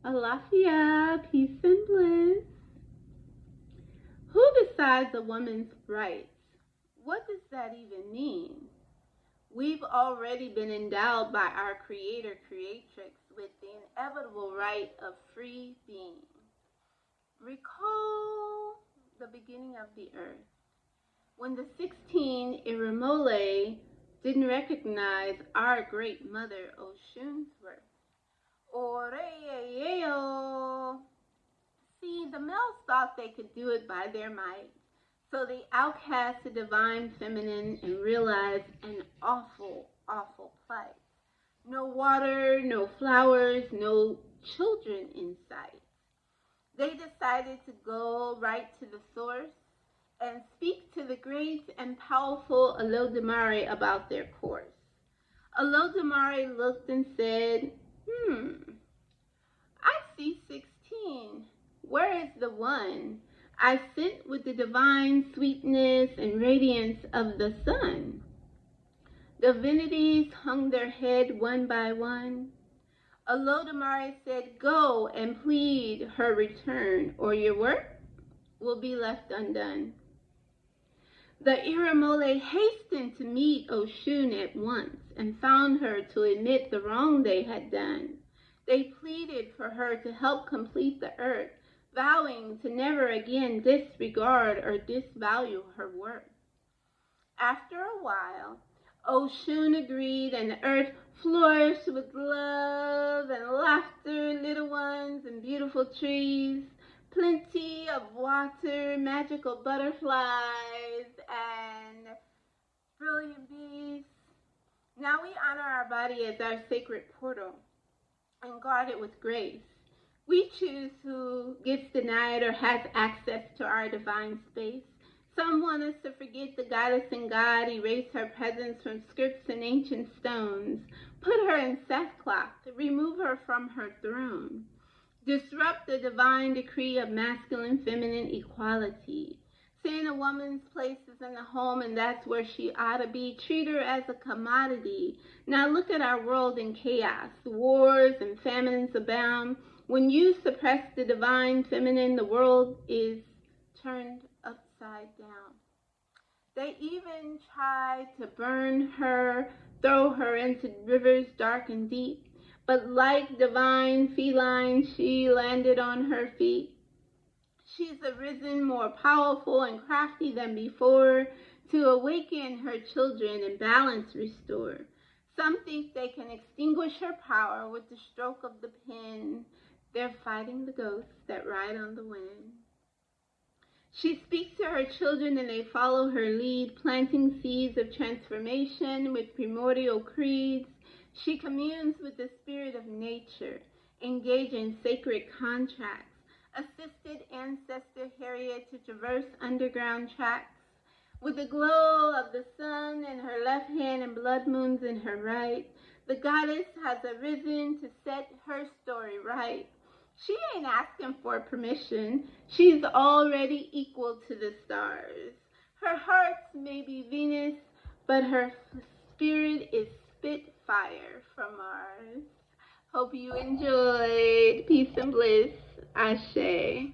Alafia, peace and bliss. Who decides a woman's rights? What does that even mean? We've already been endowed by our creator creatrix with the inevitable right of free being. Recall the beginning of the earth, when the 16 Iremole didn't recognize our great mother Oshun's worth. Oreo. See, the males thought they could do it by their might, so they outcast the divine feminine and realized an awful, awful plight. No water, no flowers, no children in sight. They decided to go right to the source and speak to the great and powerful Olodumare about their course. Olodumare looked and said, I see 16. Where is the one I sent with the divine sweetness and radiance of the sun? Divinities hung their head one by one. Olodumare said, go and plead her return, or your work will be left undone. The Iremole hastened to meet Oshun at once and found her to admit the wrong they had done. They pleaded for her to help complete the earth, vowing to never again disregard or disvalue her worth. After a while, Oshun agreed, and the earth flourished with love and laughter, little ones and beautiful trees, plenty of water, magical butterflies, and brilliant bees. Now we honor our body as our sacred portal and guard it with grace. We choose who gets denied or has access to our divine space. Some want us to forget the goddess and God, erase her presence from scripts and ancient stones, put her in sackcloth, remove her from her throne, disrupt the divine decree of masculine-feminine equality, saying a woman's place is in the home and that's where she ought to be, treat her as a commodity. Now look at our world in chaos. Wars and famines abound. When you suppress the divine feminine, the world is turned upside down. They even tried to burn her, throw her into rivers dark and deep. But like divine feline, she landed on her feet. She's arisen more powerful and crafty than before to awaken her children and balance restore. Some think they can extinguish her power with the stroke of the pen. They're fighting the ghosts that ride on the wind. She speaks to her children and they follow her lead, planting seeds of transformation with primordial creeds. She communes with the spirit of nature, engaging sacred contracts, assisted ancestor Harriet to traverse underground tracks. With the glow of the sun in her left hand and blood moons in her right, the goddess has arisen to set her story right. She ain't asking for permission. She's already equal to the stars. Her heart may be Venus, but her spirit is Spitfire from Mars. Hope you enjoyed. Peace and bliss. Ashe.